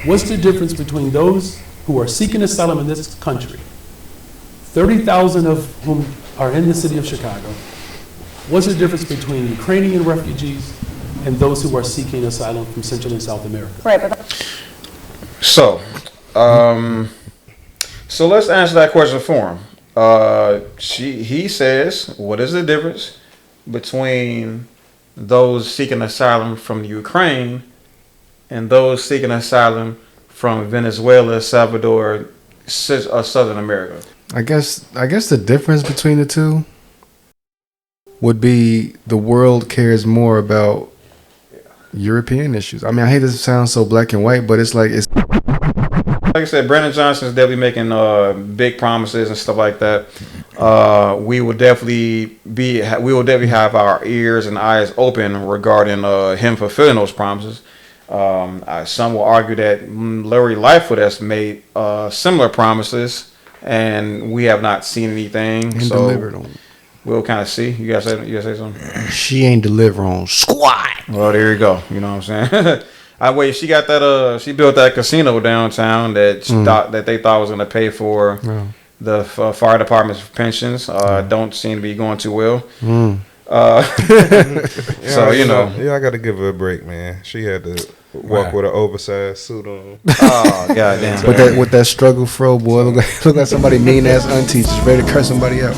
What's the difference between those who are seeking asylum in this country, 30,000 of whom are in the city of Chicago? What's the difference between Ukrainian refugees and those who are seeking asylum from Central and South America? Right, but So let's answer that question for him. He says, what is the difference between those seeking asylum from Ukraine and those seeking asylum from Venezuela, Salvador, Southern America? I guess the difference between the two would be the world cares more about European issues. I mean, I hate this to sound so black and white, but it's like I said, Brandon Johnson is definitely making big promises and stuff like that. We will definitely have our ears and eyes open regarding him fulfilling those promises. Some will argue that Larry Lightfoot has made similar promises, and we have not seen anything. and So delivered on. we'll kind of see. You guys say something? She ain't deliver on squat. Well, there you go. You know what I'm saying? She got that. She built that casino downtown that that they thought was going to pay for the fire department's pensions. Don't seem to be going too well. So yeah, I got to give her a break, man. She had to walk with an oversized suit on. Oh goddamn! With that struggle fro, boy, look like somebody mean ass auntie just ready to curse somebody out.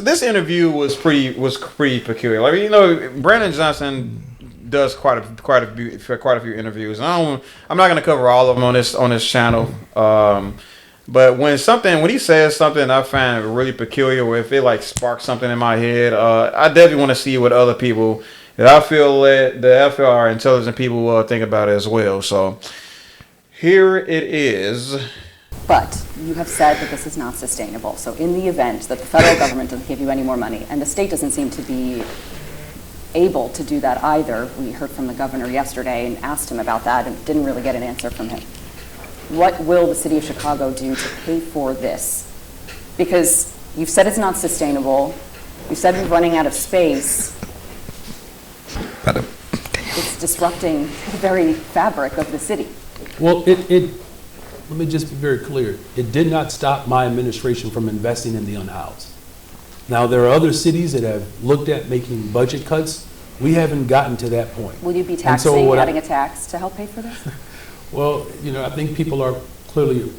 This interview was pretty peculiar. Like, Brandon Johnson does quite a few interviews. And I'm not going to cover all of them on this channel. But when he says something I find really peculiar, or if it like sparks something in my head, I definitely want to see what other people that I feel are intelligent people will think about it as well. So here it is. But you have said that this is not sustainable. So in the event that the federal government doesn't give you any more money, and the state doesn't seem to be able to do that either, we heard from the governor yesterday and asked him about that and didn't really get an answer from him. What will the city of Chicago do to pay for this? Because you've said it's not sustainable. You said we're running out of space. It's disrupting the very fabric of the city. Well, let me just be very clear. It did not stop my administration from investing in the unhoused. Now, there are other cities that have looked at making budget cuts. We haven't gotten to that point. Will you be adding a tax to help pay for this? Well, I think people are clearly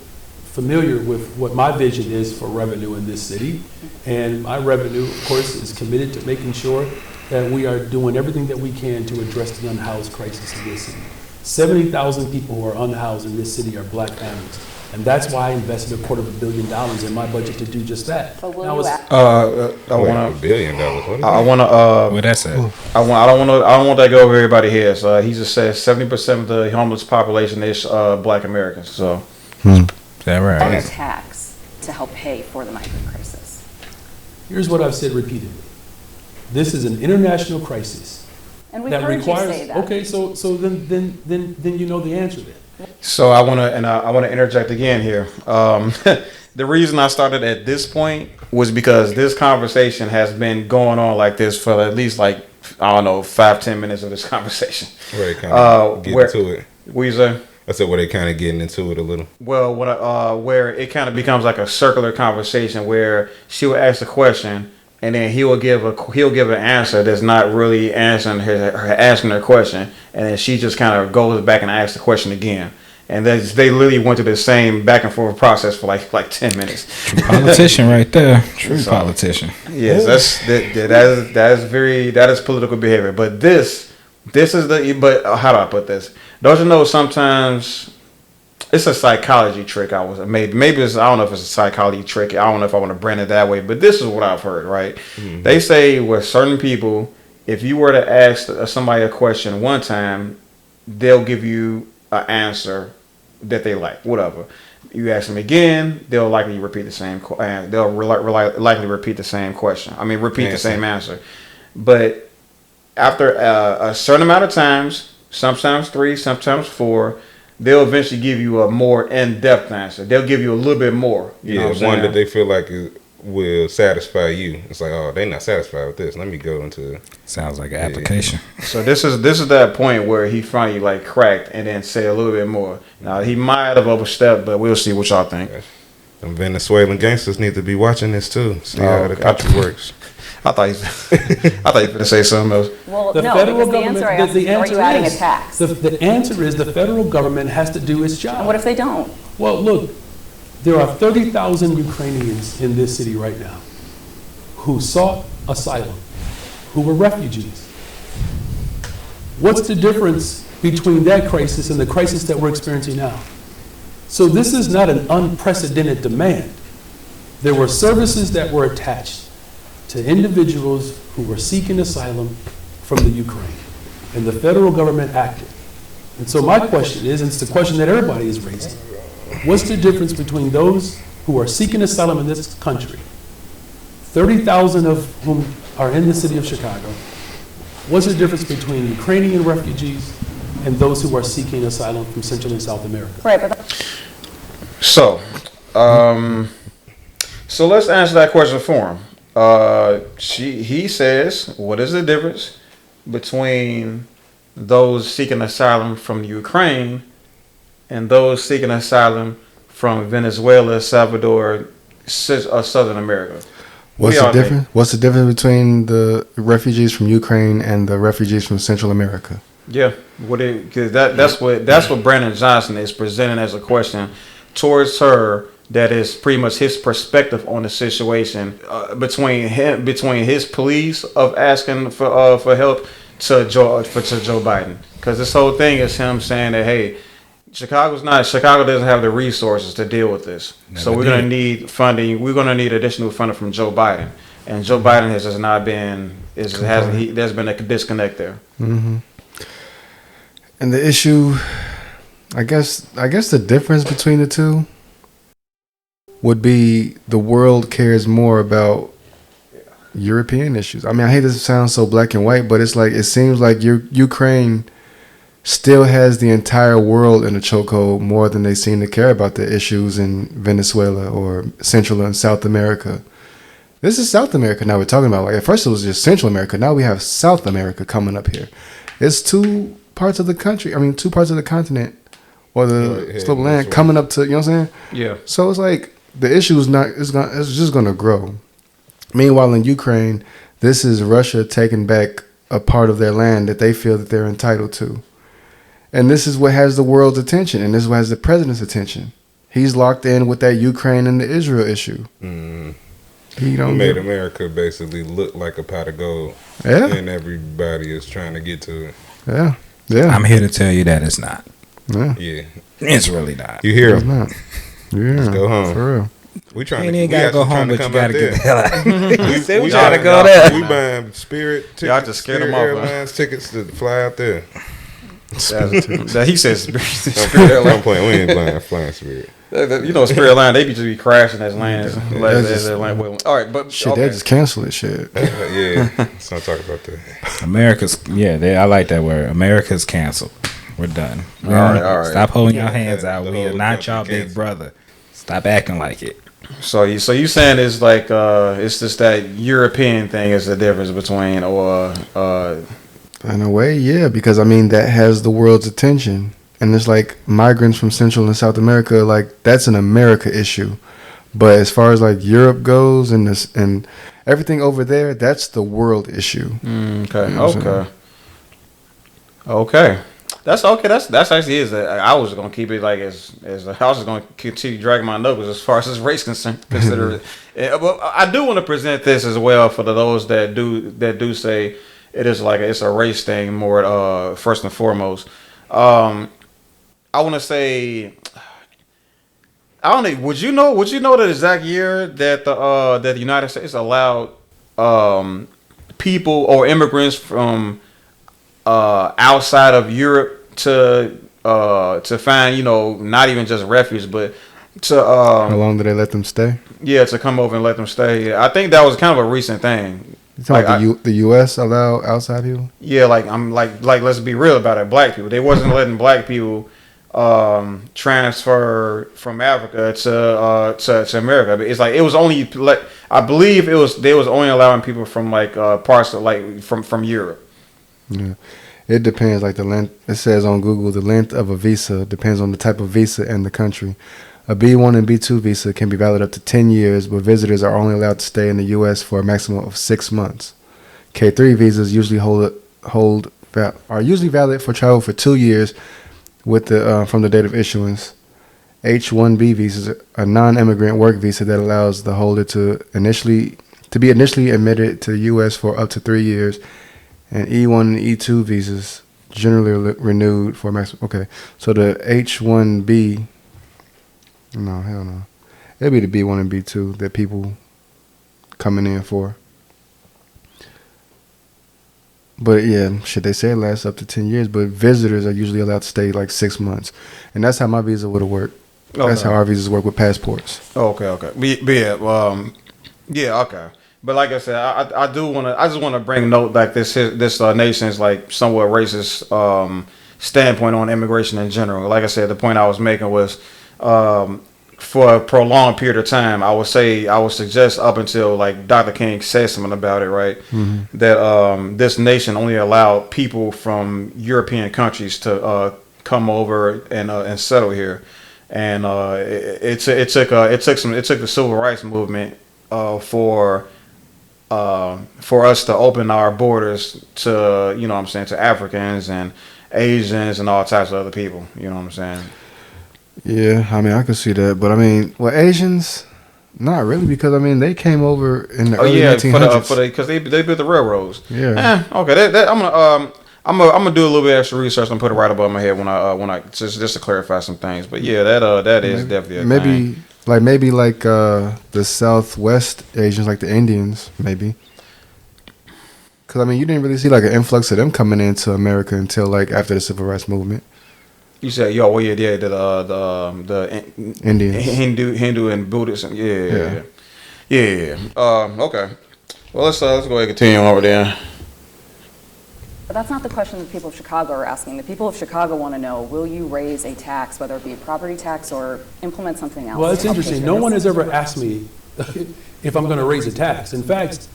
familiar with what my vision is for revenue in this city. And my revenue, of course, is committed to making sure that we are doing everything that we can to address the unhoused crisis in this city. 70,000 people who are unhoused in this city are black families. And that's why I invested $250 million in my budget to do just that. But will I you $1 billion. I want to. What that's at? I don't want that to go over everybody's head. So he just says 70% of the homeless population is black Americans. So Is that right? a tax to help pay for the migrant crisis? Here's what I've said repeatedly. This is an international crisis. And we've that heard requires, you say that. okay, so then you know the answer then. So I want to interject again here. The reason I started at this point was because this conversation has been going on like this for at least 5-10 minutes of this conversation. Where they kind of get into it. What you say? I said where they kind of getting into it a little. Well, where it kind of becomes like a circular conversation where she will ask a question and then he'll give an answer that's not really answering her question, and then she just kind of goes back and asks the question again. And they literally went through the same back and forth process for like 10 minutes. True politician right there. True politician. Yes, that is political behavior. But this is how do I put this? Don't you know sometimes it's a psychology trick? Maybe it's, I don't know if it's a psychology trick. I don't know if I want to brand it that way. But this is what I've heard. Right? Mm-hmm. They say with certain people, if you were to ask somebody a question one time, they'll give you an answer that they like, whatever. You ask them again, they'll likely repeat the same. They'll likely repeat the same question. I mean, repeat the same answer. But after a certain amount of times, sometimes 3, sometimes 4, they'll eventually give you a more in-depth answer. They'll give you a little bit more. You know what I'm one saying? that they feel like will satisfy you. It's like, oh, they not satisfied with this. Let me go into. Sounds like an application. So this is that point where he finally like cracked and then said a little bit more. Now he might have overstepped, but we'll see what y'all think. Them Venezuelan gangsters need to be watching this too. See how the country works. I thought you were going to say something else. Well, The no, federal because the answer I asked is, are you adding a tax? The answer is the federal government has to do its job. And what if they don't? Well, look, there are 30,000 Ukrainians in this city right now who sought asylum, who were refugees. What's the difference between that crisis and the crisis that we're experiencing now? So this is not an unprecedented demand. There were services that were attached to individuals who were seeking asylum from the Ukraine, and the federal government acted. And so my question is, and it's the question that everybody is raising, what's the difference between those who are seeking asylum in this country, 30,000 of whom are in the city of Chicago? What's the difference between Ukrainian refugees and those who are seeking asylum from Central and South America? Right, but So, so let's answer that question for him. He says, what is the difference between those seeking asylum from Ukraine and those seeking asylum from Venezuela, Salvador, Southern America? What's the difference? What's the difference between the refugees from Ukraine and the refugees from Central America? Yeah, because that's what Brandon Johnson is presenting as a question towards her. That is pretty much his perspective on the situation between his pleas of asking for help to Joe Biden. Because this whole thing is him saying that, hey, Chicago doesn't have the resources to deal with this. So we're going to need funding. We're going to need additional funding from Joe Biden. And Joe Biden has just not been, there's been a disconnect there. Mm-hmm. And the issue, I guess the difference between the two would be the world cares more about European issues. I mean, I hate this sound so black and white, but it's like, it seems like Ukraine still has the entire world in a chokehold more than they seem to care about the issues in Venezuela or Central and South America. This is South America now we're talking about. Like at first it was just Central America. Now we have South America coming up here. It's two parts of the country. I mean, two parts of the continent or the slip of land coming up to, you know what I'm saying? Yeah. So it's like the issue is it's just going to grow. Meanwhile, in Ukraine, this is Russia taking back a part of their land that they feel that they're entitled to. And this is what has the world's attention, and this is what has the president's attention. He's locked in with that Ukraine and the Israel issue. Mm. He made America basically look like a pot of gold. Yeah. And everybody is trying to get to it. Yeah. Yeah. I'm here to tell you that it's not. Yeah. Yeah. It's really not. You hear It's him? not. Yeah. Let's go home. For real. We trying You to ain't we gotta go actually home, trying to but you come gotta out get the there. hell out. We gotta go trying there. We buying Spirit Y'all tickets, just scared Spirit them off, man. Airlines tickets to fly out there. That he says Spirit I'm Airlines. playing. We ain't flying Spirit. You know, Spirit Airlines, they be crashing as lanes. All right, but Shit, okay. they just cancel it. Shit. Yeah, let's not talk about that. I like that word. America's canceled. We're done. All right. Stop holding your hands out. The We are whole not country y'all big canceled. brother. Stop acting like it. So you saying it's like it's just that European thing is the difference between In a way, yeah, because I mean that has the world's attention, and it's like migrants from Central and South America, like that's an America issue. But as far as like Europe goes and this and everything over there, that's the world issue. okay, You know what I'm okay. That's okay. That's actually is. I was gonna keep it like as I was just gonna continue dragging my knuckles as far as this race concerned. Consider it. But I do want to present this as well for those that do say it is like it's a race thing more. First and foremost, I want to say. I don't know. Would you know the exact year that the United States allowed people or immigrants from outside of Europe to find, not even just refuge, but to How long do they let them stay? yeah, to come over and let them stay. I think that was kind of a recent thing. You talking about the U.S. allow outside people? Yeah, like let's be real about it. Black people, they wasn't letting black people transfer from Africa to America. It's like it was only like I believe they was only allowing people from like parts of like from Europe. Yeah. It depends, like the length. It says on Google, the length of a visa depends on the type of visa and the country. A B1 and B2 visa can be valid up to 10 years, but visitors are only allowed to stay in the U.S. for a maximum of 6 months. K3 visas usually are usually valid for travel for 2 years with the from the date of issuance. H-1B visas, a non-immigrant work visa that allows the holder to be initially admitted to the U.S. for up to 3 years. And E1 and E2 visas generally renewed for maximum. Okay, so the H1B, no, hell no. It'll be the B1 and B2 that people coming in for. But yeah, shit, they say it lasts up to 10 years, but visitors are usually allowed to stay like 6 months. And that's how my visa would have worked. Okay. That's how our visas work with passports. Okay. Yeah, okay. But like I said, I just want to bring note like this nation's like somewhat racist standpoint on immigration in general. Like I said, the point I was making was for a prolonged period of time, I would suggest up until like Dr. King said something about it, right? Mm-hmm. That this nation only allowed people from European countries to come over and settle here, and it took the civil rights movement for us to open our borders to, you know what I'm saying, to Africans and Asians and all types of other people. You know what I'm saying? Yeah, I mean, I could see that. But I mean, well, Asians, not really, because I mean, they came over in the early 1900s. Because they built the railroads. Yeah. Okay. I'm gonna do a little bit extra research and put it right above my head when I just to clarify some things. But yeah, that is definitely a thing. Maybe the Southwest Asians, like the Indians, maybe. Because I mean, you didn't really see like an influx of them coming into America until like after the Civil Rights Movement. You said, the Indians, Hindu and Buddhist, yeah. Okay. Well, let's go ahead and continue on over there. But that's not the question the people of Chicago are asking. The people of Chicago want to know, will you raise a tax, whether it be a property tax or implement something else? Well, it's interesting. No one has ever asked me if I'm going to raise a tax. In fact,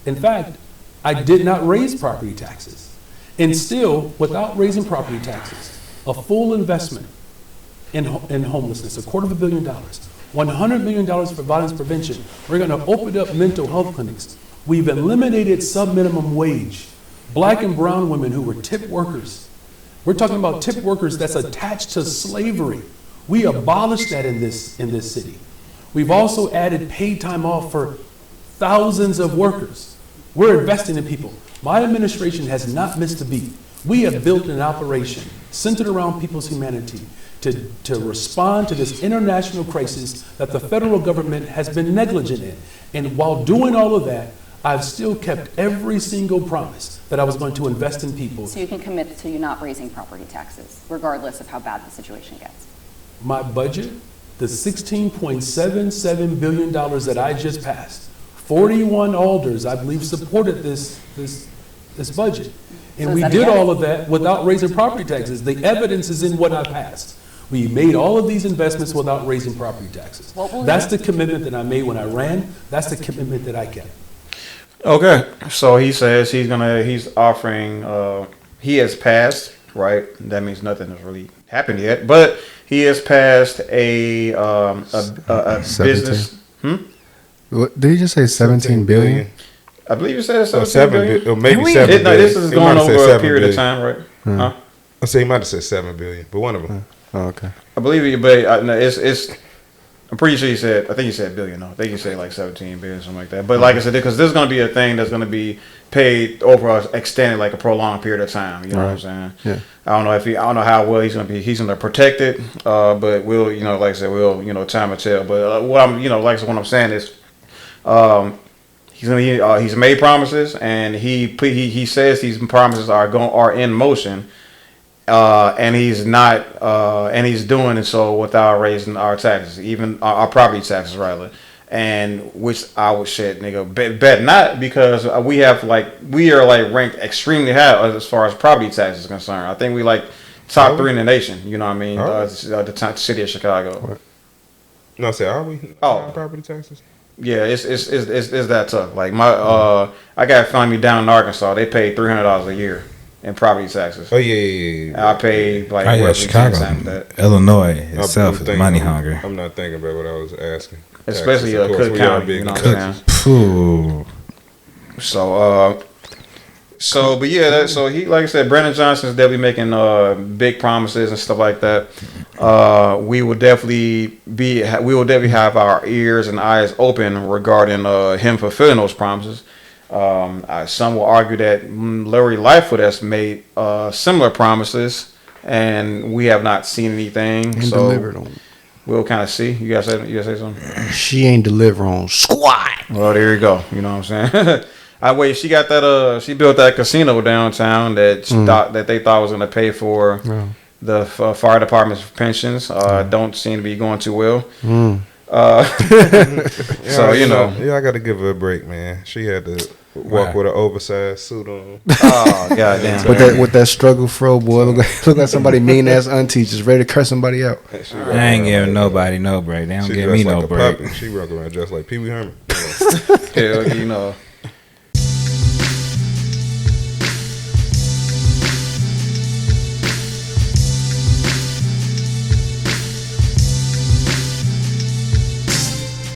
I did not raise property taxes. And still, without raising property taxes, a full investment in homelessness, $250 million, $100 million for violence prevention. We're going to open up mental health clinics. We've eliminated sub-minimum wage. Black and brown women who were tip workers. We're talking about tip workers that's attached to slavery. We abolished that in this city. We've also added paid time off for thousands of workers. We're investing in people. My administration has not missed a beat. We have built an operation centered around people's humanity to respond to this international crisis that the federal government has been negligent in. And while doing all of that, I've still kept every single promise that I was going to invest in people. So you can commit to you not raising property taxes, regardless of how bad the situation gets. My budget, the $16.77 billion that I just passed, 41 alders, I believe, supported this budget. And we did all of that without raising property taxes. The evidence is in what I passed. We made all of these investments without raising property taxes. That's the commitment that I made when I ran. That's the commitment that I kept. Okay, so he says he's offering, he has passed, right? That means nothing has really happened yet, but he has passed a business. What, did he just say 17 billion? I believe you said 7 billion. Or maybe 7 billion. This is going over a period of time, right? Huh? I say he might have said 7 billion, but one of them. Oh, okay. I believe you, but no, it's. I'm pretty sure I think you said billion. No, I think you said like 17 billion, something like that. But like I said, because this is going to be a thing that's going to be paid over extended like a prolonged period of time. You know what I'm saying? Yeah. I don't know how well he's going to be. He's going to protect it, but we'll, like I said, time will tell. But what I'm saying is, he's made promises, and he says these promises are in motion. And he's not, and he's doing it so without raising our taxes, even our property taxes, rather. And which I would shit, nigga, bet not, because we are ranked extremely high as far as property taxes is concerned. I think we like Top 3 in the nation. You know what I mean? Are The city of Chicago. No, say, are we? Oh. Property taxes? Yeah, it's that tough. Like I got family down in Arkansas. They pay $300 a year in property taxes. Oh yeah. I pay like Oh, yeah, roughly 10 Chicago, times that. Illinois itself is money hungry. I'm not thinking about what I was asking. Especially Taxes, of course, Cook we are County. big You know in what I'm Texas. saying? Phew. But yeah, so he, like I said, Brandon Johnson is definitely making big promises and stuff like that. We will definitely have our ears and eyes open regarding him fulfilling those promises. Some will argue that Larry Lightfoot has made similar promises, and we have not seen anything. And so delivered on. we'll kind of see. You guys say something? She ain't deliver on squat. Well, there you go. You know what I'm saying? She got that. She built that casino downtown that that they thought was going to pay for the fire department's pensions. Don't seem to be going too well. So yeah, I got to give her a break, man. She had to walk with an oversized suit on. Oh goddamn! With that struggle fro, boy, look like somebody mean ass auntie just ready to curse somebody out. I ain't giving nobody no break. They don't give me no break. She walk around just like Pee Wee Herman. Hell,